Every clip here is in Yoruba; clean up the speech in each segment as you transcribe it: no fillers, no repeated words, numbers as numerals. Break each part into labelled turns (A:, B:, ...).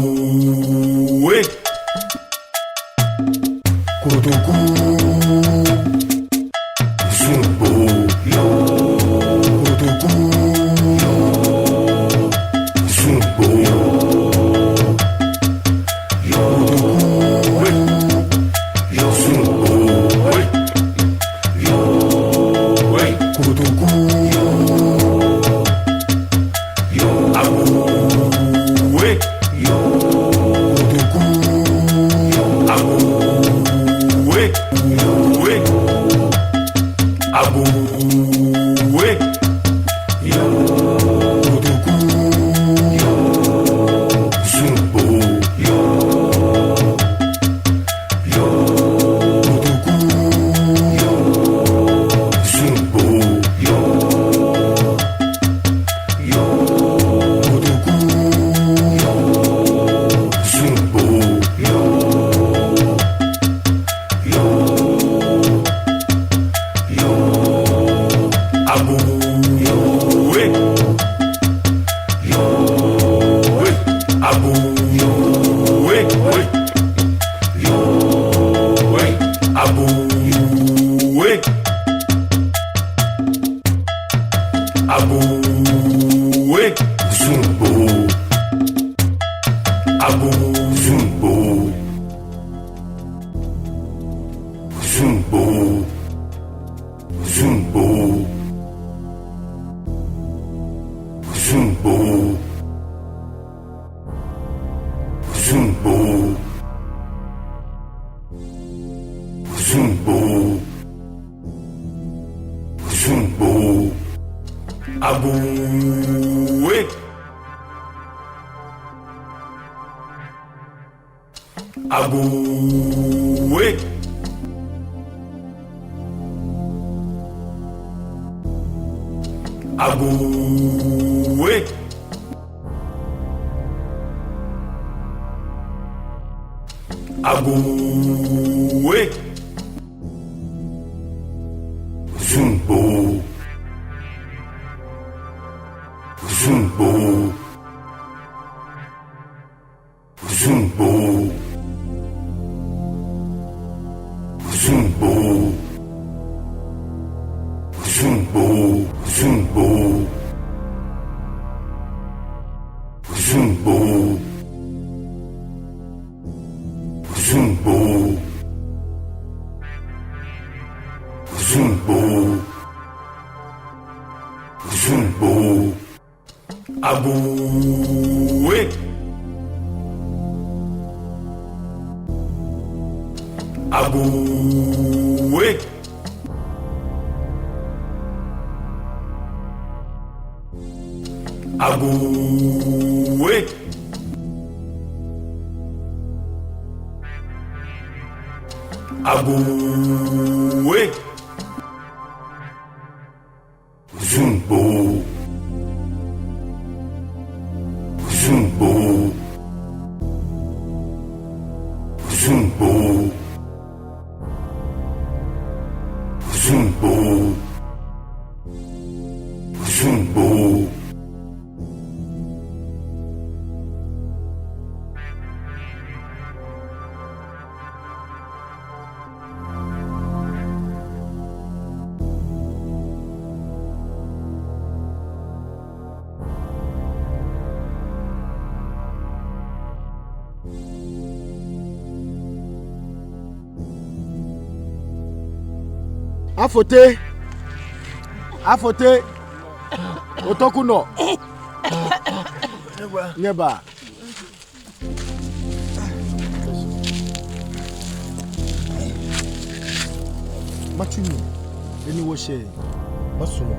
A: Aboué Kotoku Zumbo yo Kotoku yo Zumbo yo Kotoku yo Zumbo yo Kotoku yo Aboué yo Kotoku yo Aboué yo Aboué yo Kotoku yo Zumbo yo Kotoku yo Zumbo yo Kotoku yo Zumbo yo Aboué yo Aboué yo Aboué Aboué Zumbo Zumbo Zumbo Zumbo Zumbo Zumbo Zumbo Zumbo Aboué Aboué Aboué Aboué Zumbo Zumbo Zumbo Zumbo Zumbo Zumbo Zumbo Zumbo Zumbo Zumbo Aboué Aboué Aboué Aboué Zumbo Zumbo Zumbo Zumbo Zumbo
B: Afote Otokuno Neba Machumi Eni Woshe Masumo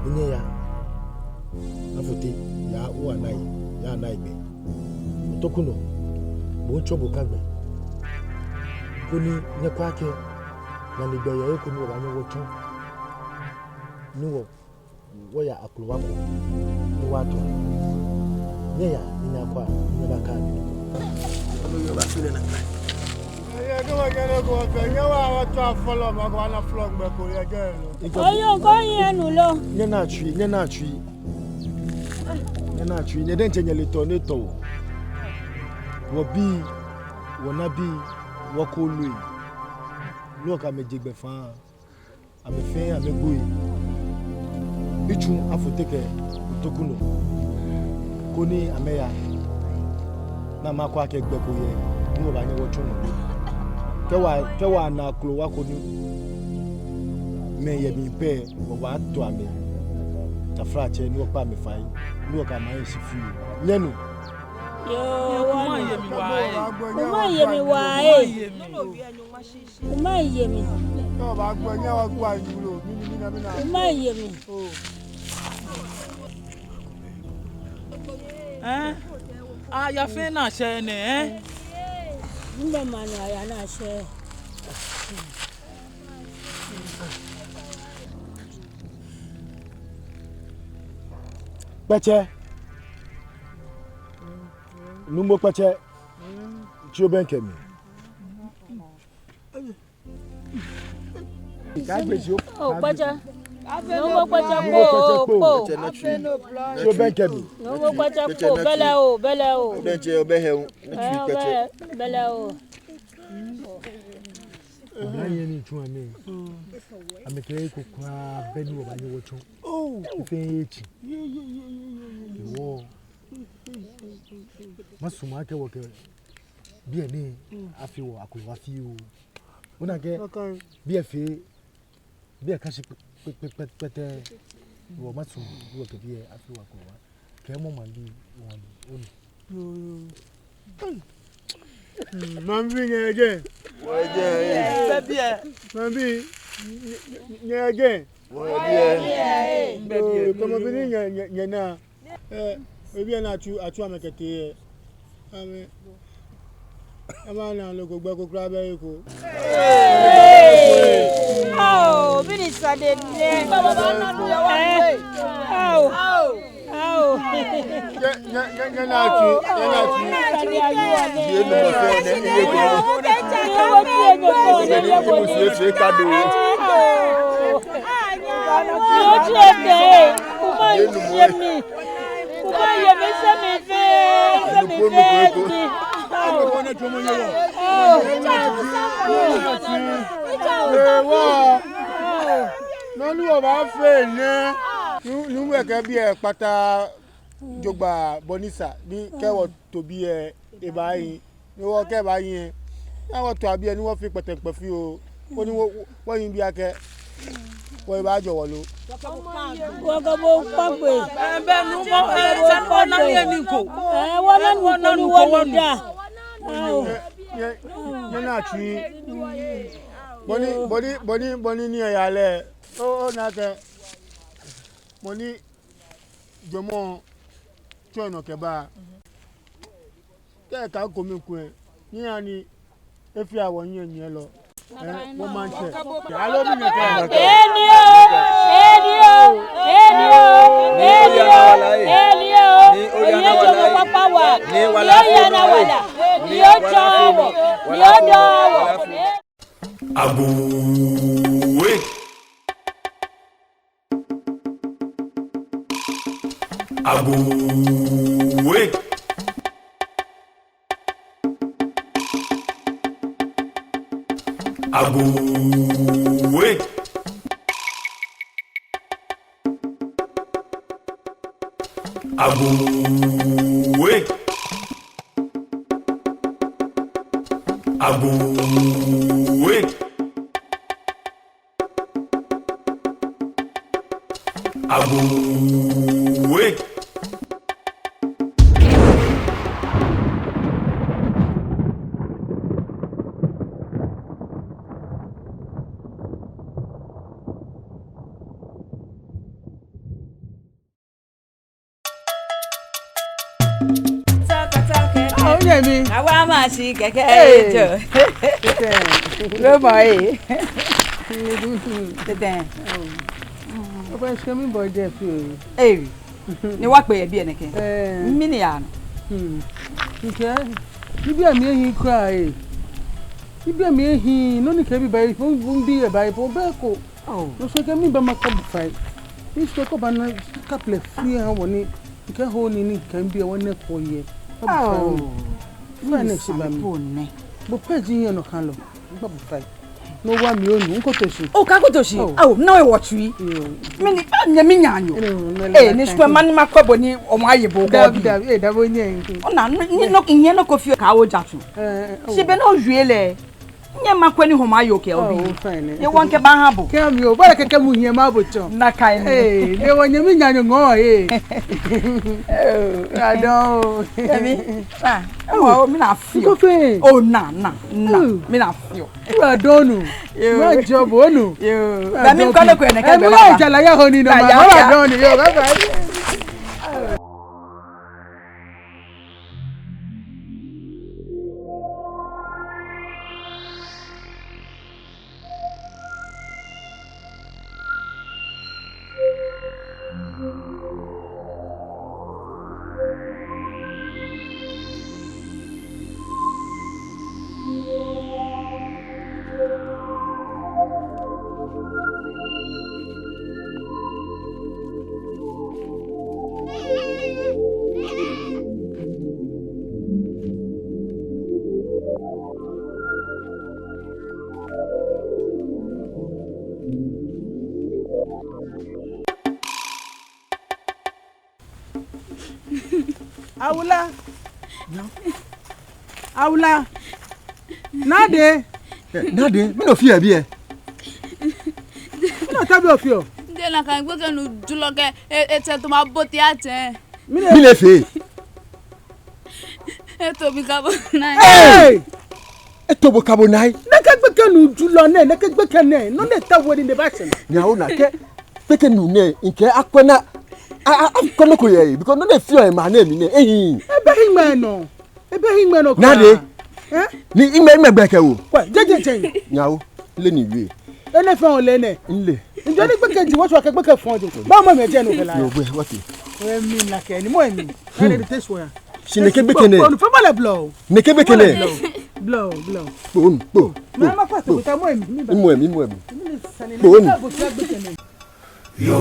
B: Ineya Afote Ya Uanai Ya Naibe Otokuno Bonchobo Kagbe Kuni Nyekwake na nigbe ya ekunu wa nwo tun nuwo wo ya akuluwa ko ni wa to ne ya ni akwa ni ba ka bi no yo ba sule na
C: Yeah, go again, go again. You want to follow me? Go on a flog back again.
D: Oh, you go here, no lo.
B: You're not tree. You're not tree. You're not tree. You don't change your tornado. What be? What not be? What cool we? Look, I'm a jig before. I'm a fair. I'm a boy. Bichum afuteke tokuno. Koni ameya. Na makwa ke gbeko ye. Ngo ba nyewo chuno. Kewa na klo wako ni me ye bi pe wo wa to ame. Ta frache ni opa me fai. Ni o ka ma yin sifu. Nyenu.
D: Yo, uma yemi wae. Uma yemi.
C: No, ba gbo nya wa gbo ajulo. Mi.
D: Uma yemi.
E: Ya fe na she ne
D: Nde manu aya na she.
B: Peche. Numbo peche. Chi obenke mi.
D: Oh, peche. No peche po.
B: Chi obenke mi.
D: No peche po. Bele o.
F: Benche obehe
D: Bele o.
B: Obianye ni chu ame. Amekere ko kwa beni wo banye wo chu. Oh, ife echi. Wo. Masuma ke wo ke bi ene afi wo akwa fi o. Una ke bi afi bi ka shi pete wo masu wo ke bi afi wo akwa. Ke mo mandi won oni.
C: Mambi again. Mambi again. Como bini nyana obi na atu amekete ame amana logo gba ko kra be ko.
D: Oh, bini sade ne. Baba na do ya wa.
C: Jogba bonisa ni kewo to bi e ba yin ni wo ke ba yin na wo to abi e ni wo fi petepe fi o ni wo yin bi ake wo ba jowo lo
D: wo go bo pagbe
E: be nu mo san ko na ni eni ko
D: wo na nu ko wo da
C: ye na chi boni ni e ya le o na ke moni jomo chono keba ka ko mi ku e ni ani e fi awon yin lo wo man che alo mi ni ka
D: Elio oye jomo papa wa ni yana wala ni o chowo ni o dowo
A: Abuwe. Abuwe. Abuwe. Abuwe. Abuwe. Abuwe.
G: Àwa máa ṣe kẹ̀kẹ́ ètò. Ló mọ̀ ẹ́. Tẹ̀tẹ̀.
E: o ba se mi bo je fi o
G: Èrì ni wá pè é bí ẹnìkan. Mí ni àná.
E: nke ni bi ami eyin kra
F: Ibi me he no ni kebi bai fun bi e bai fo be ko. No so ke mi ba makab fai. Ni so ko ba na couple free ha woni ke ho ni kan bi e wona ko ye. Fane si ba mi. Bo peji yen no kan lo. Ba bu fai. No wa mi onu nko toshi.
G: O ka ko toshi. No e watch wi. Me ni nya mi nyanyo. Ni so man makobo ni o ma yebo go.
F: Da bo nye.
G: O na ni no yen no ko fi ka wo jatu. Si be no hwele. Nya makwani ho ma yoke obi. Ye wonke ba ha bo.
F: Ke mi o ba keke mu yen ma bo chon.
G: Na kai ni.
F: Le wo nya mi nyanyo ngo Ado.
G: Emi. Oh, me na feel.
F: Oh,
G: na. Me na feel.
F: You are done. My job onu.
G: You. Ba mi ko le ko ene ka be
F: ba.
G: ba.
F: Jala ya ho ni no ma. Ba done yo. Bye. Awula. Nade,
B: me no fear bi e.
F: No tabi ofio.
D: De na kan gbe ke nu julo ke ete to ma boti ate.
B: Mi le fe.
D: Eto bi ka bo na.
F: Hey!
B: Eto bo kabo nai.
F: Na ka gbe ke nu julo ne, na ka gbe ke ne, no ne ta wori ne ba chen.
B: Nya o na ke peke nu ne nke akwana akwana ko ye because no dey fear ma na mi ne
F: ebe hingme no
B: na de ni ime gbeke wo
F: kwa jeje
B: nyawo le ni wi
F: ene fe on le ne
B: nle
F: njo ni gbeke ji wo so ke gbeke fon jo ba mo me je no fe la
B: yo gbe what
F: e mi na ke ni mo emi na de test wo ya
B: si ne ke gbeke ne
F: on fe ma le blow
B: ne ke gbeke ne
F: blow
B: bo
F: ma ma pa se ta mo emi
B: mo emi bo
A: Yo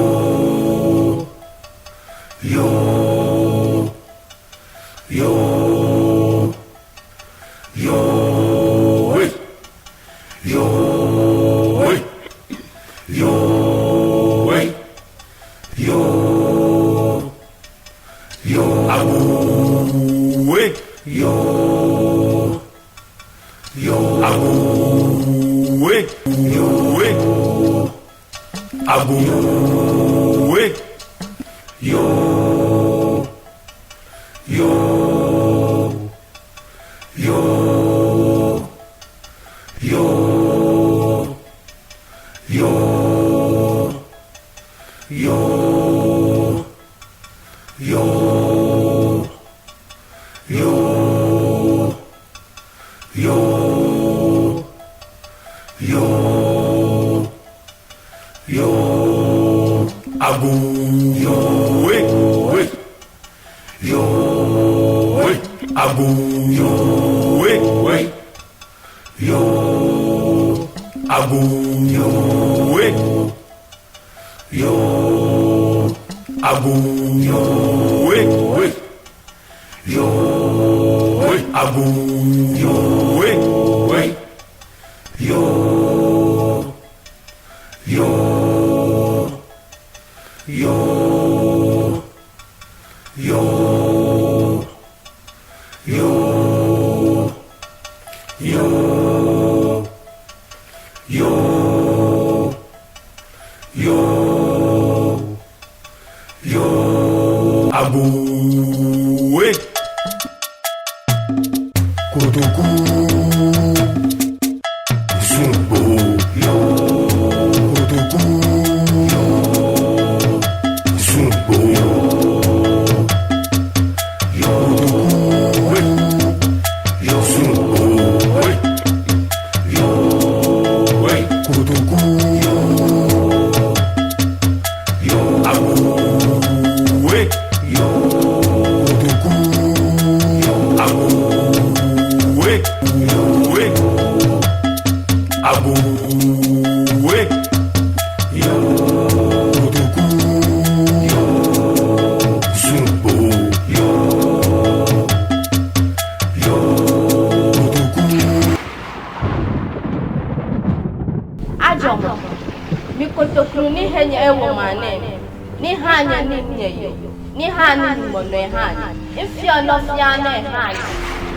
H: Mikotokunu ni henya ewo mane. Ni hanya ni nyeyo. Ni hani ni mono hani. Ifyo no fiana hani.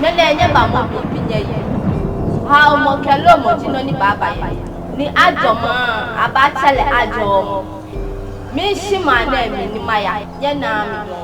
H: Nene nye ba mo bibi nyeyo. Ha mo kelo mo jino ni baba ye. Ni ajoma abachele ajomo. Mi shimane mi ni maya. Ye na mi do.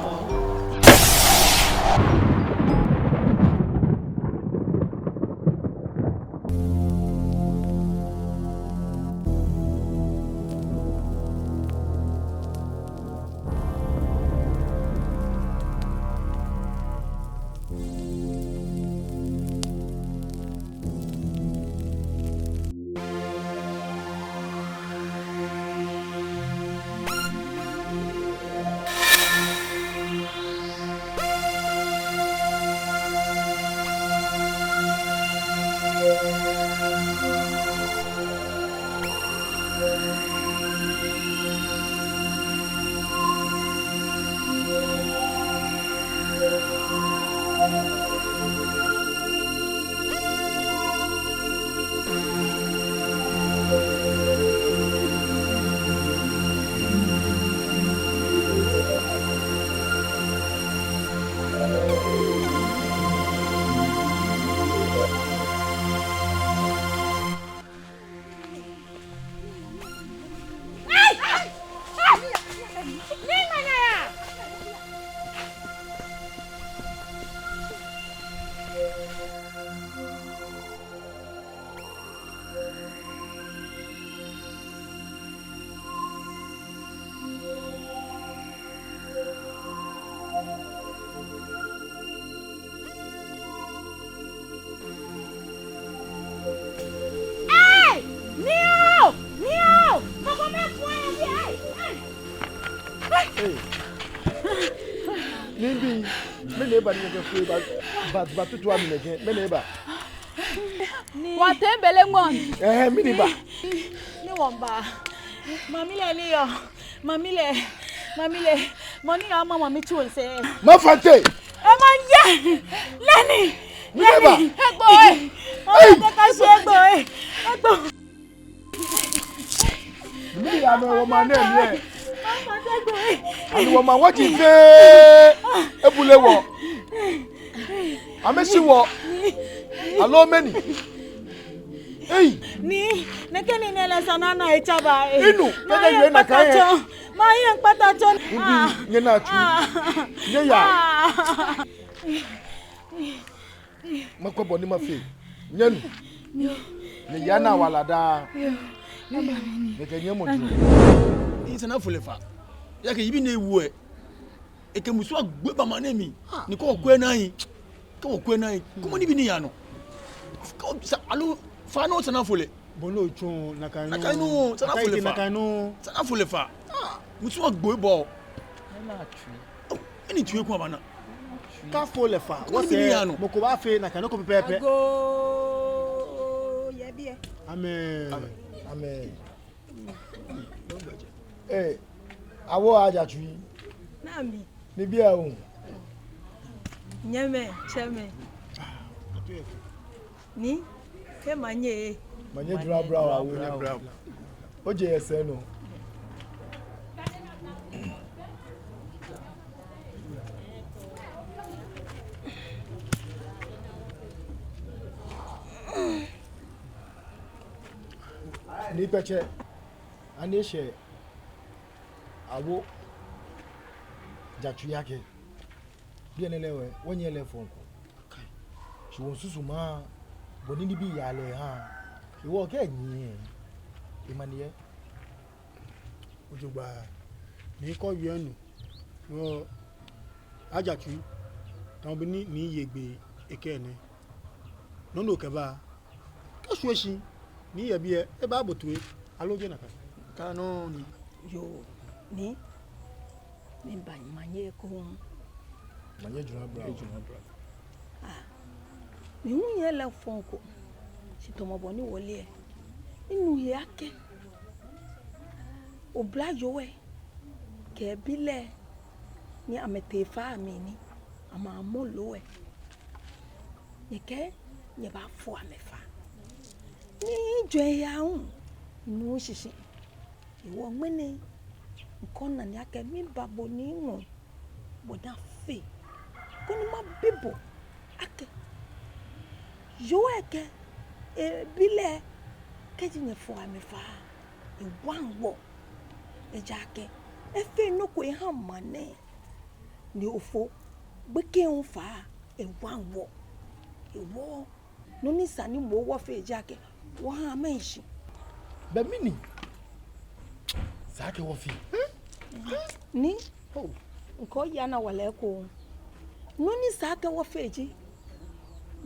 B: Nimbi, me neighbor ni go free but to am again. Me neighbor.
D: What tembele ngon?
B: Me neighbor.
D: Ni womba. Mamile ni yo. Mamile. Money ya mama mi chul se.
B: Ma fante.
D: E man ye. Leni.
B: Me neighbor.
D: Egbo e. O ka se egbo e. Egbo.
B: Me ya no woman name here. And woman what is ebule wo amesi wo allo many
D: ni nekeni nele sanana echaba
B: inu kede ye na kan
D: ma yen patacho
B: nye na chu nye ya makobo ni mafe nyenu ne ya na walada ne kenye mo ju
A: insana folefa yake yibi na ewu eke musu agbe ba manemi ni ko kwe na yin ko kwe na yin ko ni bi ni ya no ko alo fa no sana fole
C: bono chun
A: nakanu sana folefa musu agbe bo
E: na twi
A: eni twi ko bana
C: ka folefa wo se moko ba fe nakanu ko pepe
D: go ye bie
B: amen awo ajatui
D: nami
B: ni bia o
D: nyeme cheme ni ke manye
B: dra bra wa wo ni bra o je ese no ni peche ani she awo jatui yake bien elewe wonye le fonko shi won susu ma bonini bi yale ha iwo ke yin imaniye
C: ojugba ni ko wienu no ajatui tan bi ni yegbe ekene no ke ba ka sueshi ni ye bie e ba botue aloje naka
A: kanu ni
D: yo ni ba manye ko
B: manye jura bra
D: ni unye la fonko si to mo boni wole inu ye ake obla yowe ke bile ni ametefa amini ama amolowe yeke ye ba fu amefa ni jo ya un inu sisi
I: Iwo ngene nkona ni ake mi babo ni won bona fe koni ma bibo ake yo eke e bile keji ne fo amefa e wanwo e jake e fe no ko e hamane ni ofo gbeke un fa e wanwo e wo no ni sani mo wo fe jake wo ha menshi
B: be mini zake wo fi
I: ni nko ya na wale ko no ni zake wo fe ji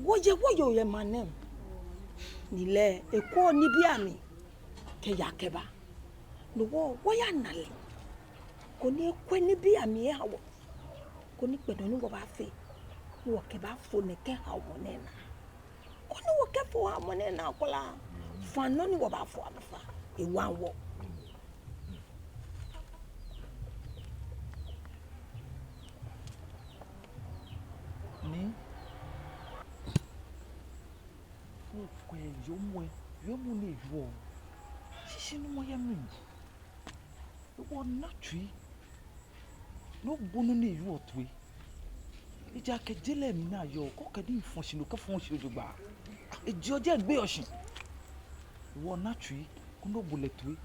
I: wo je wo yo ye manem ni le e ko ni bi ami ke ya ke ba no wo ya nale ko ni ko ni bi ami e hawo ko ni pedo ni wo ba fe wo ke ba fo ne ke hawo ne na ko ni wo ke fo hawo ne na ko la fa no ni wo ba fo afa e wanwo
E: ni kwe yomu ne yo sisi no mo ya mi wo na twi no gbonu ne yo otwe ija ke jele mi na yo ko ke di fonsi lo ke fonsi ojugba eji oje gbe osin wo na twi ko no bole twe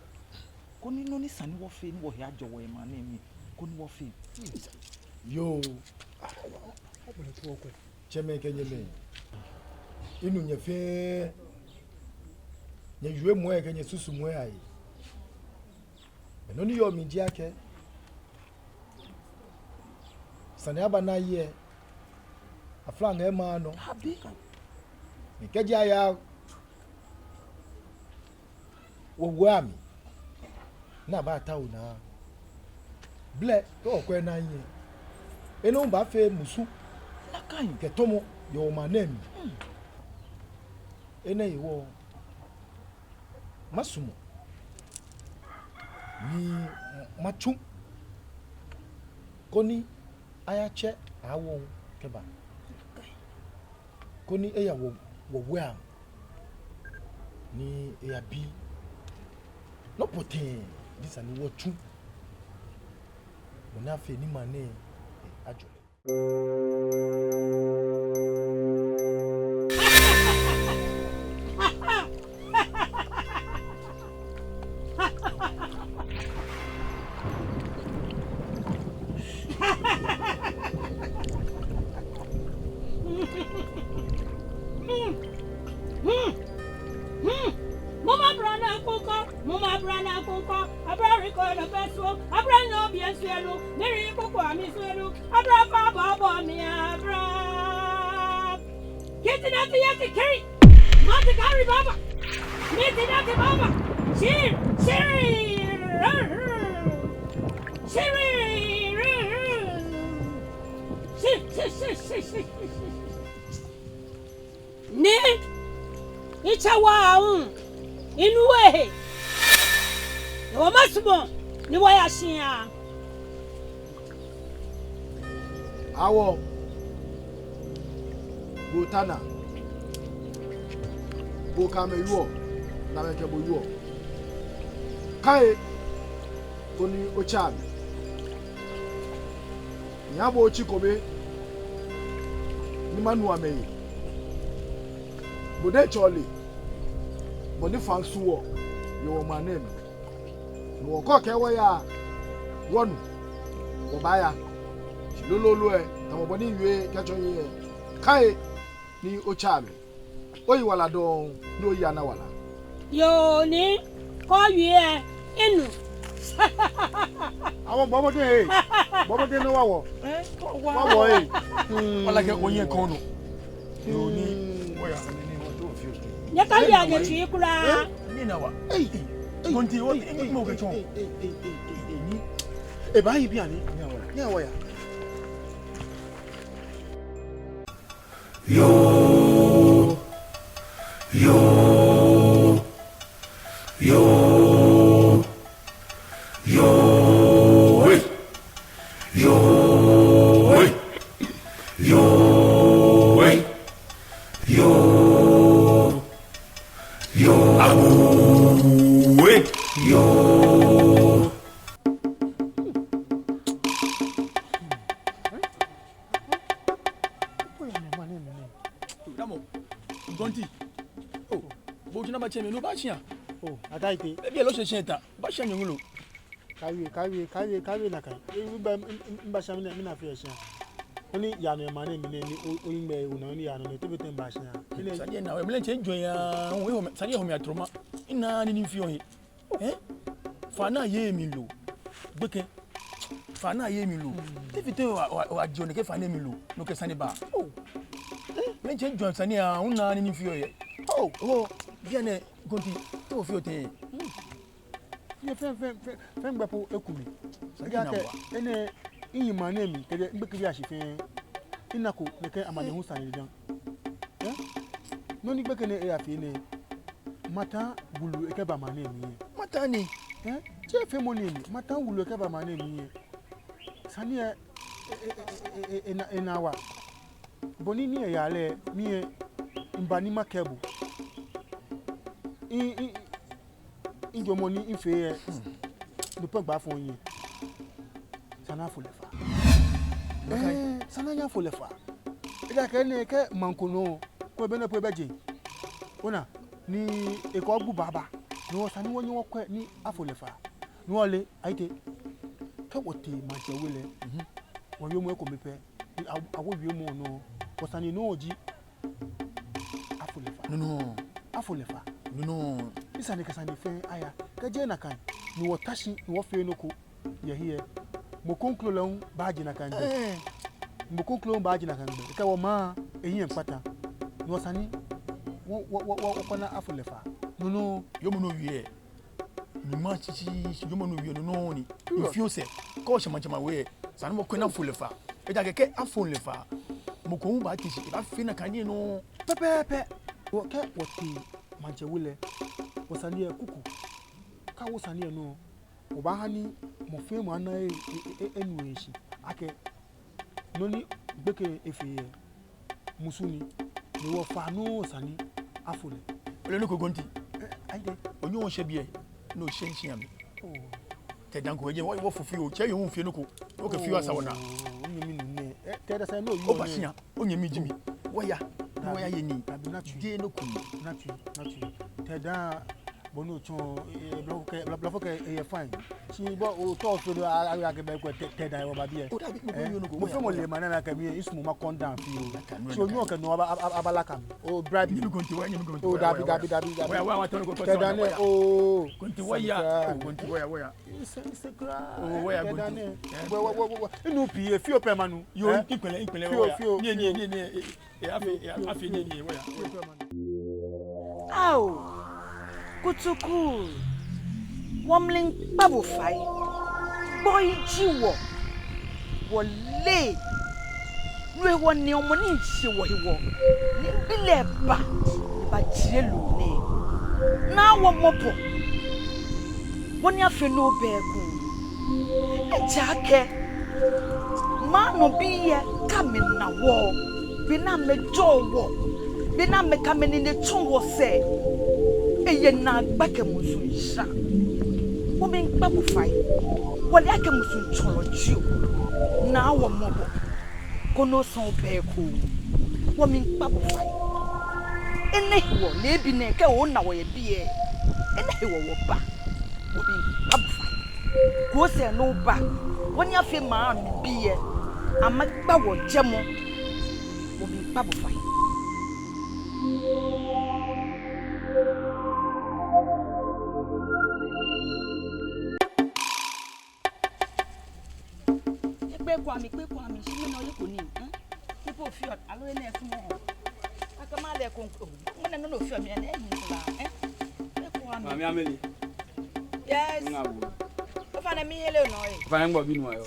E: ko ni no ni sani wo fe ni wo ya jowo e ma na mi ko ni wo fe
B: yo cheme kenye me inu nye fe nye yue moe kenye susu moe ai no ni yo mi di ake sane aba na ye afranga e ma no
I: abi
B: mi keja ya wo wami na ba ta una ble to ko na yin eno ba fe musu
E: na kan
B: ke tomo yo manem ene iwo masumo ni machu koni ayache awo keba koni eya wo wa ni eya bi no potin this ani wo chu bona fe ni mane ajo
D: ni ichawa inu we wo masumo ni wa ya shia
B: awo botana bo kameyo na meke boyo kai koni ochabi nyabo chikobe ni manu ameyi bode chole bode fansuwo yo manem no ko ke wo ya wonu wo baya lololo e tamo boni yue kecho ye kai ni ochabi oyi wala don no ya na wala
D: yo ni ko yue inu
C: àwọn bọ́mọdé ní wàwọ̀ wàwọ̀ ẹ̀
A: wala ke onye kan no yo ni oya ni mo to fi oke
D: ya ka ya je chi kura
A: ni na wa gonti o ni mo ke chon
C: ni e ba yi bi ani ni àwọ̀ ya
J: yo yo
A: che me no ba hia.
C: Oh, ataite.
A: E bi lo se hia ta. Ba hia nyu lo.
C: Kawi na kai. Mba sha me na fi hia. Oni ya no ma na mi ni oyin me una oni ya no te betem ba hia.
A: Sadi na we me che join ya. We ho sadi ho me atroma. Ina ni fi oyin. Fa na ye mi lo. Gbeke. Fa na ye mi lo. Te fi te wa jone ke fa na mi lo. No ke sani ba. Oh. Me che join sani ya una ni fi oyin. Oh, viens gonti. To fi otin.
C: Ye fen gbapo ekumi. Sadi ake ene iyi ma na mi ke gbeke bi asifen. Inako ne ke amane hu sani dan. No ni gbeke ne e afi ne. Mata wulu eke ba ma na mi.
A: Mata ni.
C: Che fe mo ni mi. Mata wulu eke ba ma na mi. Sani ena wa. Boni ni e yale mi mbani makebu. Injo moni ife de pe gba fun yin. Sana fo le fa. Sana nya fo le fa. Ida ke ne ke mankono ko be na po be je. Ona ni e ko gbu baba. Ni wo sani wo yin wo ko ni afo le fa. Ni wo le aite. Ke wote ma je wele. Wo yo mo e ko mi pe. Awo wi mo no. Wo sani no oji. Afo le fa.
A: No.
C: Afo le fa.
A: No.
C: Isa ne kasani fe aya. Ka je na kan. Ni wo tashi ni wo fe no ko. Ye here. Mo konklo lon ba ji na kan. Mo konklo ba ji na kan. Ka wo ma eyin empata. Ni wo sani wo kona afo le fa.
A: No. Yo mo no wie. Ni ma chichi yo mo no wie no ni. Ifio se. Ko she manchama we. Sani mo kona afo le fa. E ja ke afo le fa. Mo ko ba tishi. Ba fi na kan ni no.
C: Pepe. Wo ke wo ti manje wule. Wo sani e kuku. Ka wo sani e no. Wo ba hani mo fe mo ana enu eshi. Ake noni gbeke efe musuni. Ni wo fa no sani afo le.
A: Ole no ko gonti.
C: Aide.
A: Onyo won hye bia no hye am.
C: Oh.
A: Te danko ye wo fufi o che yo won fie no ko. O ka fie asa wona.
C: Onyemi nne. Te da say no you.
A: O ba hia. Onyemi jimi. Wo ya ye ni.
C: Abi na tu.
A: Je no ku.
C: Na tu. Te da bonu chon blafo ke e fine. Si bo o to so do a ke be ko te da wo ba bi e.
A: O da bi mo yo no ko.
C: Mo fe mo le manana ka mi ismu ma kon down fi o. So nyo ke no abala kam. O bribe
A: ni gonti wa ni gonti.
C: O dabi.
A: Wa to no ko.
C: Te da ne o
A: gonti wa ya. Gonti wa ya.
C: Instagram.
A: O wa ya gonti.
C: Wo inu pi e fi o pe manu.
A: Yo ipele wa ya. Ni e afi ni wa ya.
I: Au. Kutuku. Womling babu fai. Boy jiwo. Wole. Lwe woni omo ni nse wo hiwo. Ni bile ba jielu ne. Na wo mopo. Woni afi no beku. Ejake. Ma no biye kame na wo. Bi na mejo wo. Bi na me kame ni ne tun wo se. Eye na gbake musu isha. Wo me babu fai. Wole ake musu cholo jio. Na wo mobo. Kono son beku. Wo me babu fai. Ene wo le bi ne ke wo na wo ye biye. Ene wo wo ba. Wo me babu fai. Ko se no ba. Woni afi ma no biye. Amagba wo jemo. Wo me babu fai. Pe kwami shime no yeko ni people feel alo na efu mo aka ma le kon ngana no feel me na ehin la pe kwami
J: mami ameli
I: yes o fa na mi hele no
J: o fa ngbo binu ayo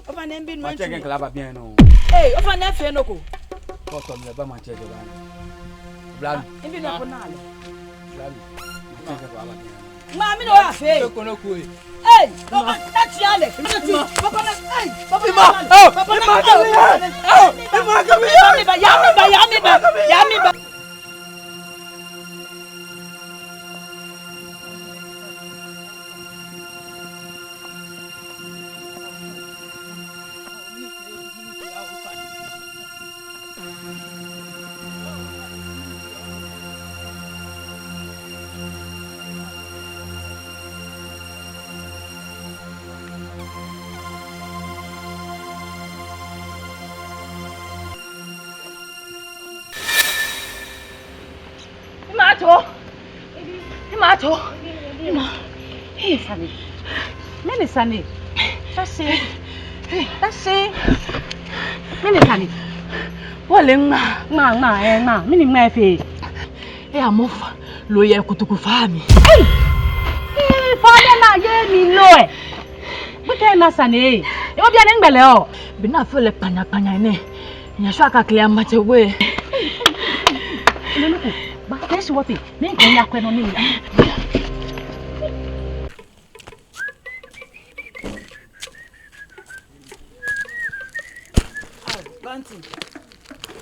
I: o fa na binu
J: ma check kala ba bien no
I: o fa na fe no ko
J: to me ba ma check ba blan
I: binu ko na le
J: blan ma check ba bien
I: mami no afe
J: ko no ku
I: papa, that's yale. Papa, Yami.
K: Imato. Hey, Sunny. Many Sunny. That's it. Many Sunny. Walling ma, meaning my face. Hey, I'm off. Lawyer Kutukufami. Hey, father, not yet me low. But I'm Sunny. You will be an Engbelo. But not full of Panapana. Yashaka clear much away. But guess what? Make me laugh when on me.
G: Banti.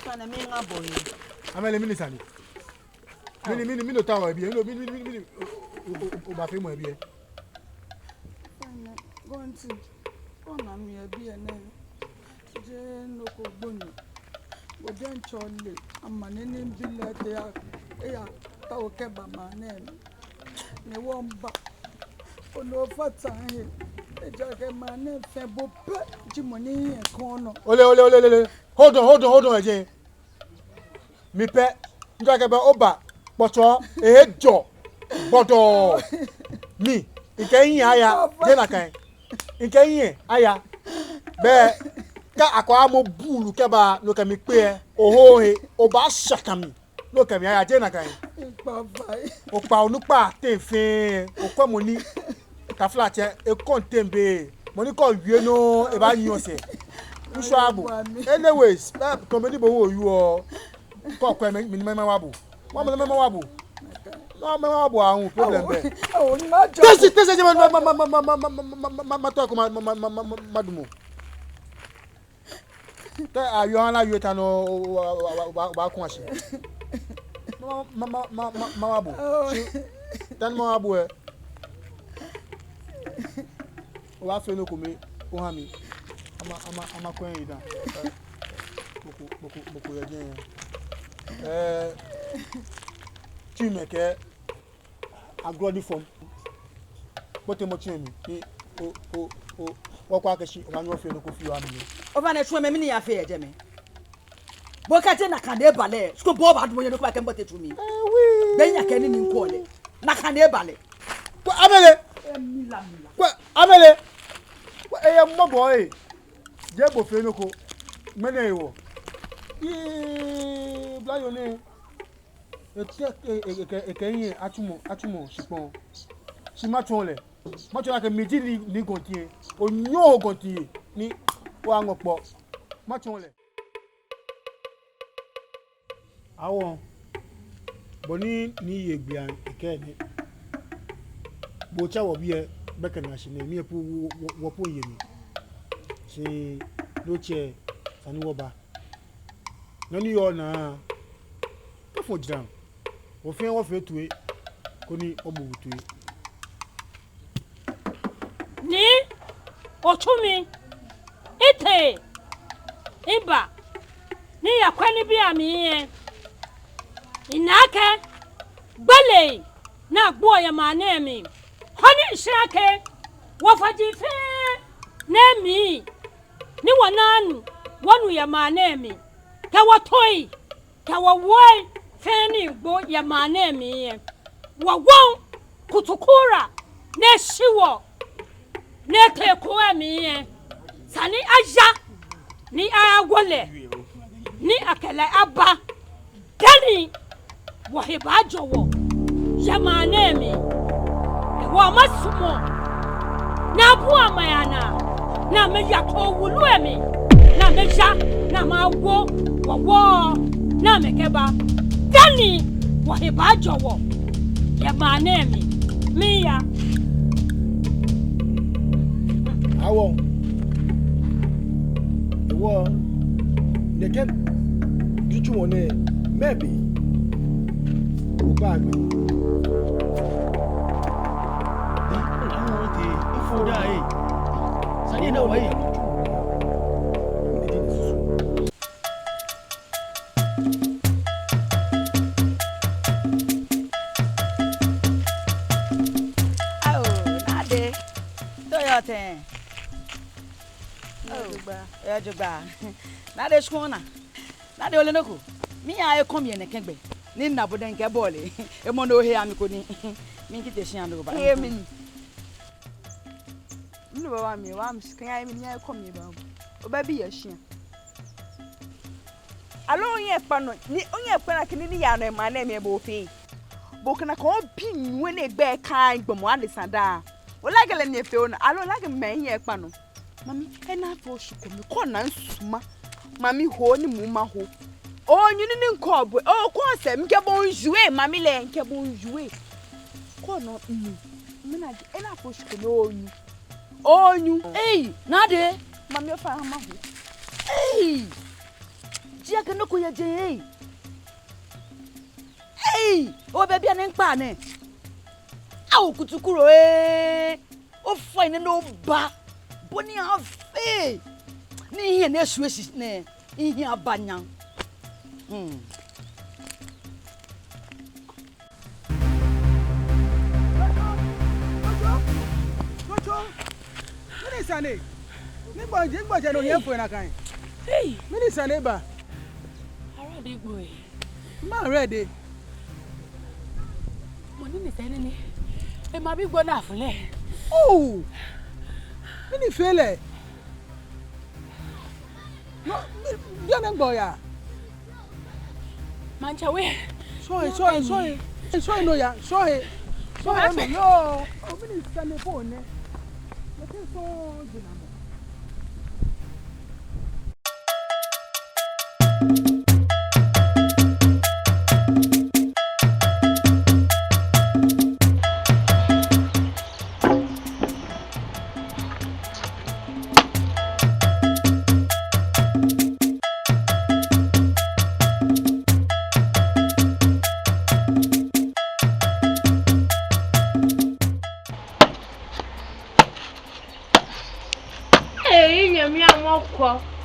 G: Kana menga boy.
C: Amele mini sani. Mini no tawa bi. Mini o ba fe mo bi.
F: Banti. Ona mi bi ene. Je no ko gbonu. Go den chole. Amane ni bilete ya tawo ke ba manem. Ne womba. Ono fata he. Ejake manem fe bo pe jimoni e kono.
C: Ole. Hold on again. Mi pe njake ba oba poto ejo bodo mi nkeyin aya je na kan nkeyin aya be ka akwa mo bulu ke ba no ka mi pe oho he oba shaka mi no ka mi aya je na kan o pa onupa tenfin o ko mo ni ka flat e contembe mo ni ko wie no e ba yin ose Ushabu. Anyways, that comedy bo you or ko kwa me minimum wabu. Wa me wabu. No me wabu ahun problem there.
F: Oh, na jo.
C: Tese ma talk madumo. Ta ayo ana yo ta no ba kun ase. Ma wabu. Tan ma wabu e. Wa fe no ko me o ha mi. Ama kwen ida. Boko ya gen. Tu me ke agrodi form. Bote mo tu mi. O kwa keshi o ganyo fe no ko fi wa mi.
G: O ba na tu me mi ni ya fe je me. Bo ka je na kan de bale. Sko bo ba dum ye no ko ka mbote tu mi. Oui. Ben ya ke ni nko le. Na kan de bale.
C: Ko amele. Ko amele. Ko e mo boy. Je bo fe no ko mene ewo blayo ne ekeyin atumo sipon si matun le matun la ke meji ni gontie onyo gontie ni wa ngopo matun le awon boni ni yegbe an ikeni bo chawo bi e beke na shi ne mi epu wo po yemi si loche sani woba nani yo na ka fo jam wo fe tuwe ko ni obu tuwe
D: ni ochumi ite iba ni yakwani bi ami inake bale na gbo ya manemi honi shake wo faji fe nemi ni wananu wanu ya manemi ka watoi ka wawoi feni gbo ya manemi wawon kutukura ne shiwo ne keko emi sani aja ni agwole ni akele aba kani wahiba jowo ya manemi wa masumo na bua mayana na me yakọ wulu emi na me ja na ma wo wo na me keba dani wo he ba jowo ye ma na emi mi ya
B: awo wo ne ke ditu mo ne maybe o ba mi
A: di awon te ifo da sani na wai
G: ten. Oh, jugba. Na de skona. Na de ole noko. Mi ya e kom ye ne kengbe. Ni na boden ke bole. E mo no he amikoni. Mi kite hia no ba.
L: E mi. Mno ba mi wa am skan mi nya ko mi ba. Oba bi ya hia. Alo onye pa no ni onye pa na kini ni ya no ma na me bo fi. Bo kana ko bi nwe na egbe kan gbomo adesada. O la gele ni fe o na alo la ge me ye pa no. Mami e na fo shuko mi ko na nsuma. Mami ho ni mu ma ho. Oh, you didn't call, boy. Oh, course, I'm going to jouer, Mammy Lane, Cabon jouer. Call not me. Mina, and I push to know you. Oh, you,
G: hey, Nade,
L: Mammy, if I am a
G: hey, Jack and Nokia J. Hey, oh, baby, and Pane. Oh, could you grow, eh? Oh, fine, and no ba. Bonnie, have faith. Ni and this wishes, ne, in here, Banyang.
C: Sane. Nígbà je no yen fo na kan.
K: Hey,
C: Mini sane ba.
K: Already boy.
C: Ma ready.
K: Mo ni sane ni. E ma bi gbo na funle.
C: Oh. Mini fele. No, bi na gbo ya.
K: Mancha we.
C: Sorry no ya. Sorry no. Yo, o mini sane fo ne. So dinamo.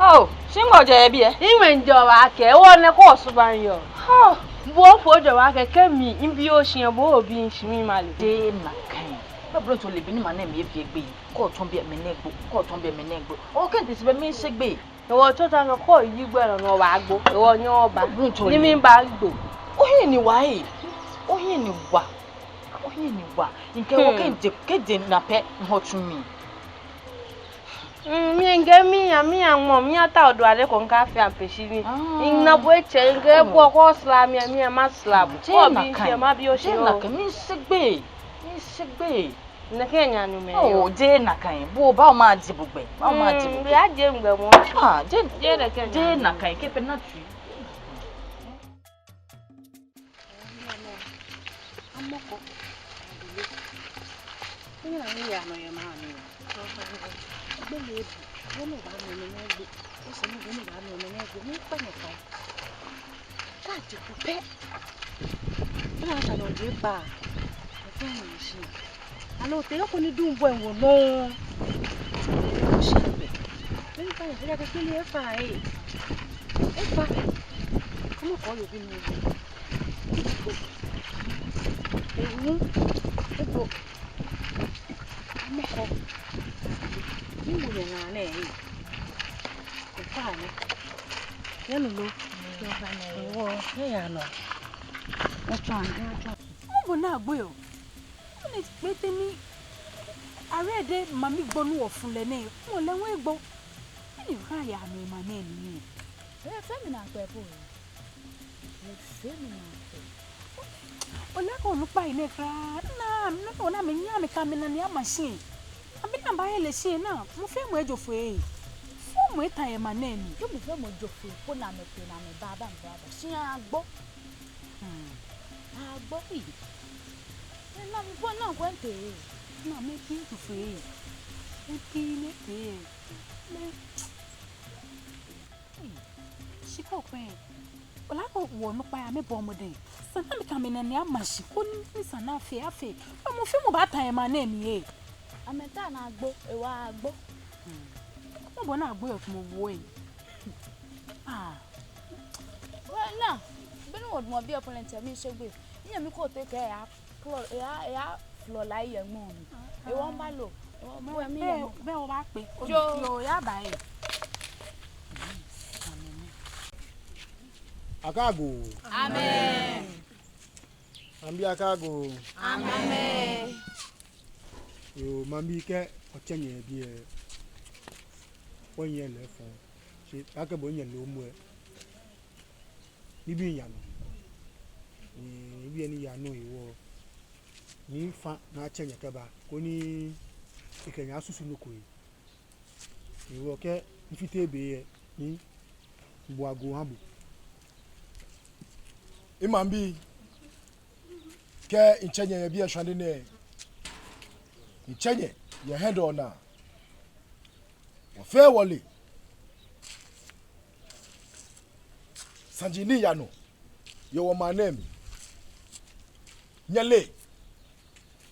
K: Oh, singo je bi e. Inwe njowa ke wo ne ko so ban yo. Ha, bo fo jowa ke kemi imbi o sien bo obi nsimi male.
E: De na kan. Ba bro to le bi ni ma na me bi egbe. Ko ton bi me negbo. O ke ti se be mi segbe.
K: Ewo to ta ko yi gbe no wa agbo. Ewo yan oba. Ni mi ba gbo.
E: Oyin ni wa e. Oyin ni wa. Nke wo ke de na pe nhotumi.
K: Mi anwo mi ata odo ale ko nka fe ampeshiri. Inna bo eche nge bo ko slam mi ma slab. Ko bi nse ma bi o se o.
E: Na kan mi segbe.
K: Na kenya nu me.
E: Oh, je na kan. Bo ba o ma dibugbe.
K: Bi a je ngbe mo.
E: Ah, je
K: na kenya.
E: Je na kan ke pe na tu.
K: Amoko. Ni ya no ye ma ni. Bele wono ba no me ngbe o se ni wono ba no me ngbe ni pa ni fa ka ti ku pe na sa no je ba o fe ni si alo te ko ni dun bo enwo no o se be ni pa ni ya ke ni e fa como ko yo bi ni amoko Ningu nyangane hii. Kufanya. Yanu lo. Wo, ya no. Obo na agbo yo. Oni pete ni arede mami gbonu ofun le ni. Mo le won egbo. Ni ra ya mi ma na ni. Fe mi na pe po. Fe mi na pe. Ola ko nu pa ine kra. Na me nya me ka me na ni machine. Abina ba ele sie na mo fe mo ejofo e fo mo eta e manemi yo mo fe mo ejofo ko na me pe na me baba si agbo agbo yi na mi bo na kwente na me pi ejofo e pi ne pe me shika kwen ola ko wo no pa ya me bo mo den sana me ka me na ni amashi ko ni sana afe mo fe mo ba ta e manemi e Ameta na agbo ewa agbo. Mo bo na agbo e mo wo e. Well na, benu wod mo bi opponent mi segbe. Yin mi ko te ke ya floor lai ye mo mi. E won ba lo. Mo mi le. Be o ba pe. Yo ya ba e.
C: Akago.
K: Amen.
C: Ambia kago.
H: Amen.
C: Yo mami ke ochenye bi onye le fon. Se aka bo nye lo mu e. Ni bi ya no. Ni bi ni ya no iwo. Ni fa na chenye ke ba. Ko ni ikenya asusu no koyi. Iwo ke ifite be ni buago habu.
B: Imambi ke inchenye ya bia shwande ne inchenye ya head on na wa fair wali sanjini ya no yo wa manem nyale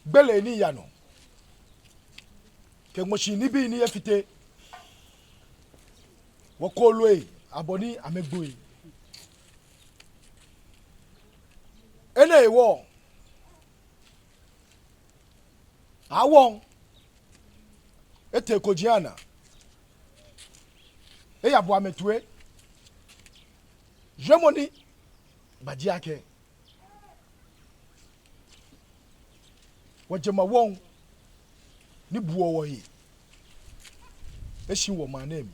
B: gbele ni ya no ke moshi ni bi ni efite wa kolwe aboni amegboi ene iwo awon ete kojiana eya bo ametue jemoni badiake wajema won ni buo wo yi eshi wo manem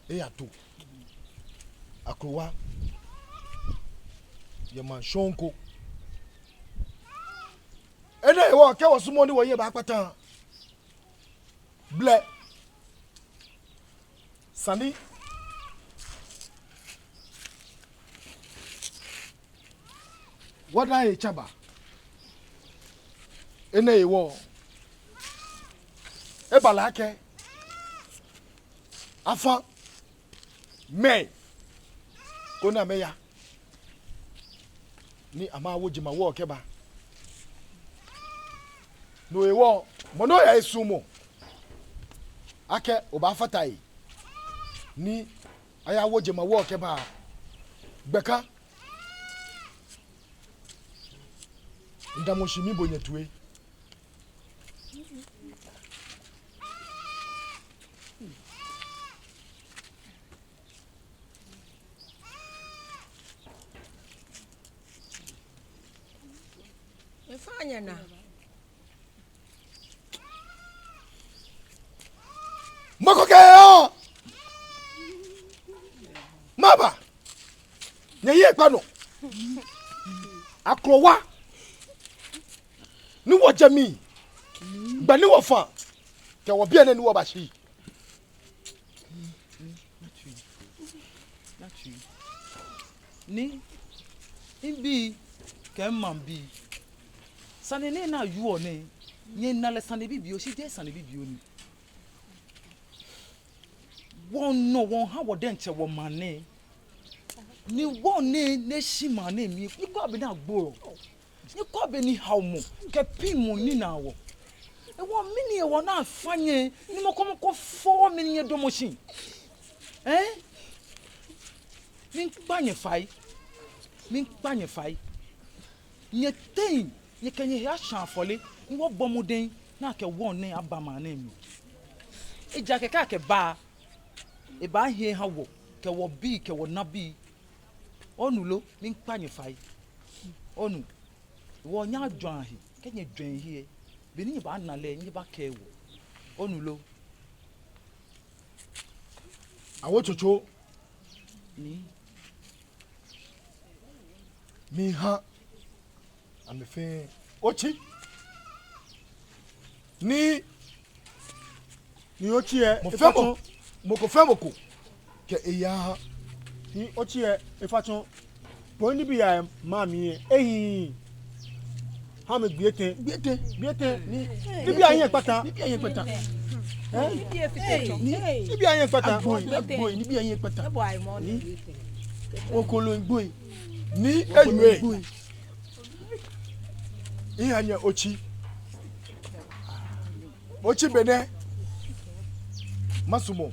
B: eya to akrowa yeman shonko ene wo ke wo sumo ni wo ye ba patan ble sani wada e chaba ene wo e balake afa me kona meya ni ama wo jima wo ke ba no ewo mono ya esumo ake oba fatai ni aya wo jima wo ke ba gbeka ndamoshimi bonyetue
I: Efanya na
B: Makokeyo Maba Nyeye pano Akrowa Ni wo jami Ba ni wo fa Ke wo bia na ni wo ba shi
E: Ni imbi kemman bi sane ne na yuo ne nye na le sane bibio shi je sane bibio ni won no won ha wo den che wo mane ni won ne shi mane mi ni ko be na gboro ni ko be ni hawmo ke pimu ni na wo e won mini e won na afanye ni mo ko fo mini e do machine min panye fai nye ten ye kenye ya shanfole ni wo bomoden na ke won ne abama na mi eja ke ka ke ba e ba hie ha wo ke wo bi ke wo na bi onulo min panye fai onu wo nya dwan hi kenye dwan hi be ni ba na le ni ba ke wo onulo
B: awo chocho
E: ni
B: mi ha amefe ochi ni
C: ochi e
B: mo ko femo ko ke eya
C: ni ochi e ifatun bo ni bi ya mami eyin ha me biete ni bi ayen pata
A: Ni bi ayen pata.
C: ni bi ayen pata
A: Boy, ni bi ayen pata. Okolo ngboy.
B: ni ewe ihanya ochi bene masumo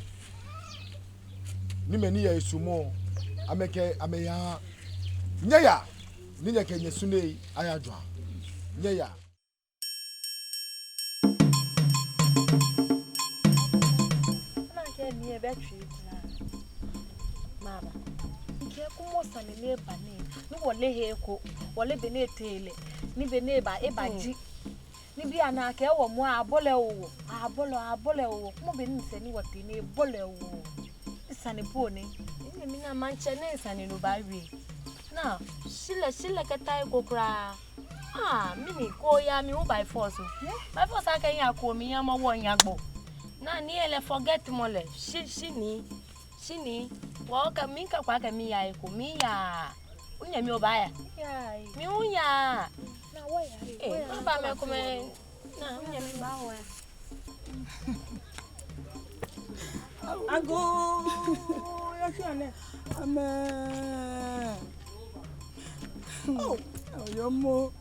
B: ni meni ya esumo ameke ameya nyaya ni nyake nyesune ayadwa nyaya
K: Mama, ke kuma sanile bane ni wole heko wole bene tele ni bene ba e baji ni bi ana ke wo mu abole wo kuma bene se ni wote ni bole wo isane pone ni mi na manche ne isane no ba wi na shile ke tai kokra mini ko ya mi u by force aka yan ko mi yan mo wo yan gbo na ni ele forget mole shini wo ka mi ka kwa ka mi ya ko mi ya unya mi oba ya mi unya na wo ya ba me ko me na unya mi ba wo
F: ago ya kiane amen yomo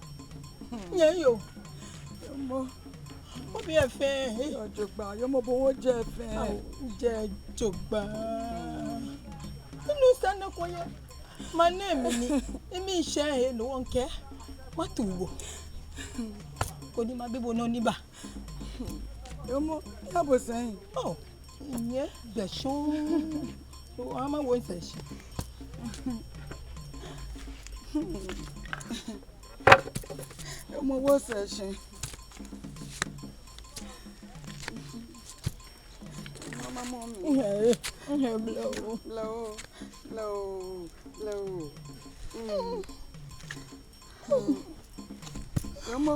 F: yo yomo obi efe ojogba yomo bo wo je efe je jogba inu sana ko ye my name ni emi se he no wonke matuwo ko ni ma bebo no ni ba yomo ya bo sen ìyẹn gbẹ̀sán a máa wo ìṣẹ̀ṣẹ̀ ọmọ owó ìṣẹ̀ṣẹ̀ ọmọ mọ́ mi lọ́wọ́ ọmọ